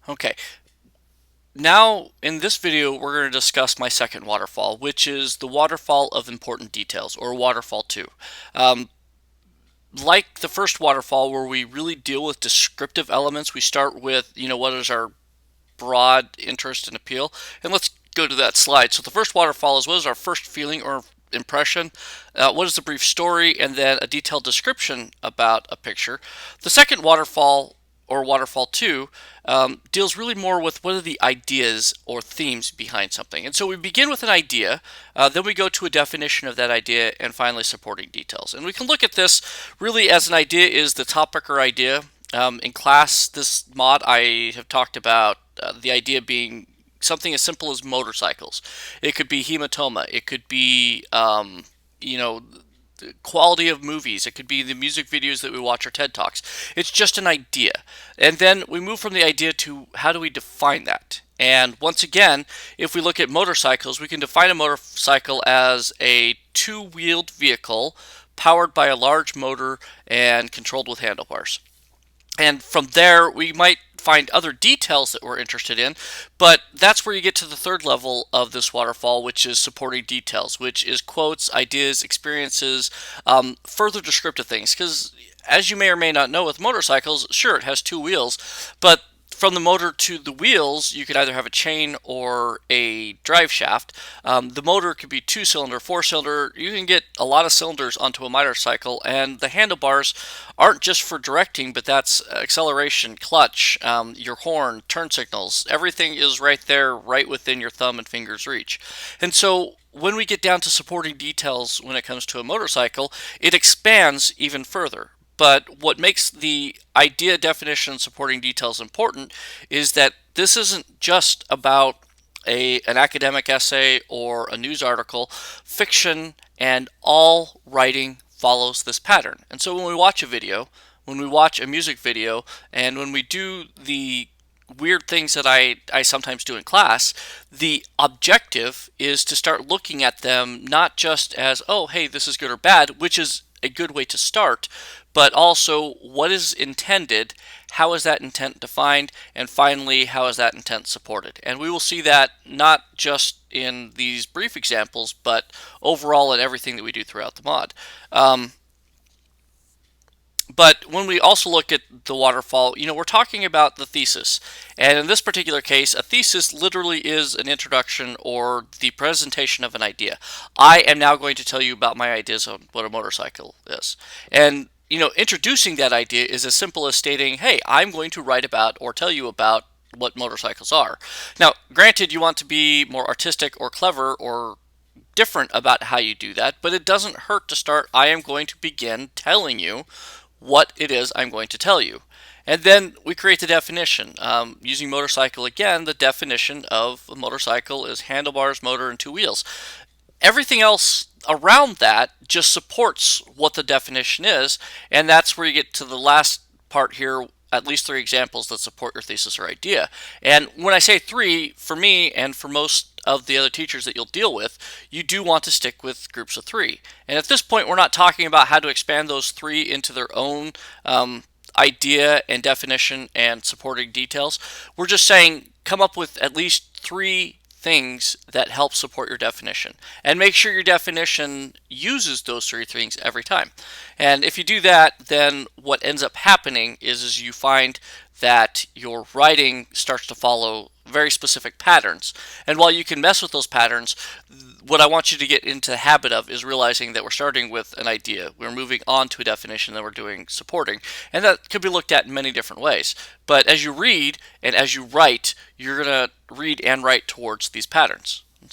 Okay, now in this video we're going to discuss my second waterfall, which is the waterfall of important details, or Waterfall 2. Um, like the first waterfall where we really deal with descriptive elements, we start with, what is our broad interest and appeal. And let's go to that slide. So the first waterfall is what is our first feeling or impression, what is the brief story, and then a detailed description about a picture. The second waterfall, or Waterfall 2, deals really more with what are the ideas or themes behind something. And so we begin with an idea, then we go to a definition of that idea, and finally supporting details. And we can look at this really as an idea is the topic or idea. In class, this mod, I have talked about the idea being something as simple as motorcycles. It could be hematoma. It could be, the quality of movies. It could be the music videos that we watch or TED Talks. It's just an idea. And then we move from the idea to how do we define that? And once again, if we look at motorcycles, we can define a motorcycle as a two-wheeled vehicle powered by a large motor and controlled with handlebars. And from there, we might find other details that we're interested in, but that's where you get to the third level of this waterfall, which is supporting details, which is quotes, ideas, experiences, further descriptive things. Because as you may or may not know with motorcycles, sure, it has two wheels, but from the motor to the wheels, you could either have a chain or a drive shaft. The motor could be two-cylinder, four-cylinder. You can get a lot of cylinders onto a motorcycle, and the handlebars aren't just for directing, but that's acceleration, clutch, your horn, turn signals. Everything is right there, right within your thumb and finger's reach. And so when we get down to supporting details when it comes to a motorcycle, it expands even further. But what makes the idea, definition, and supporting details important is that this isn't just about an academic essay or a news article. Fiction and all writing follows this pattern. And so when we watch a video, when we watch a music video, and when we do the weird things that I sometimes do in class, the objective is to start looking at them not just as, oh, hey, this is good or bad, which is a good way to start, but also what is intended, how is that intent defined, and finally, how is that intent supported. And we will see that not just in these brief examples, but overall in everything that we do throughout the mod. But when we also look at the waterfall, we're talking about the thesis. And in this particular case, a thesis literally is an introduction or the presentation of an idea. I am now going to tell you about my ideas on what a motorcycle is. And, introducing that idea is as simple as stating, hey, I'm going to write about or tell you about what motorcycles are. Now, granted, you want to be more artistic or clever or different about how you do that, but it doesn't hurt to start, I am going to begin telling you what it is I'm going to tell you. And then we create the definition. Using motorcycle again, the definition of a motorcycle is handlebars, motor, and two wheels. Everything else around that just supports what the definition is, and that's where you get to the last part here, at least three examples that support your thesis or idea. And when I say three, for me and for most of the other teachers that you'll deal with, you do want to stick with groups of three. And at this point, we're not talking about how to expand those three into their own idea and definition and supporting details. We're just saying come up with at least three things that help support your definition, and make sure your definition uses those three things every time. And if you do that, then what ends up happening is you find that your writing starts to follow very specific patterns. And while you can mess with those patterns, what I want you to get into the habit of is realizing that we're starting with an idea, we're moving on to a definition, that we're doing supporting, and that could be looked at in many different ways. But as you read and as you write, you're going to read and write towards these patterns.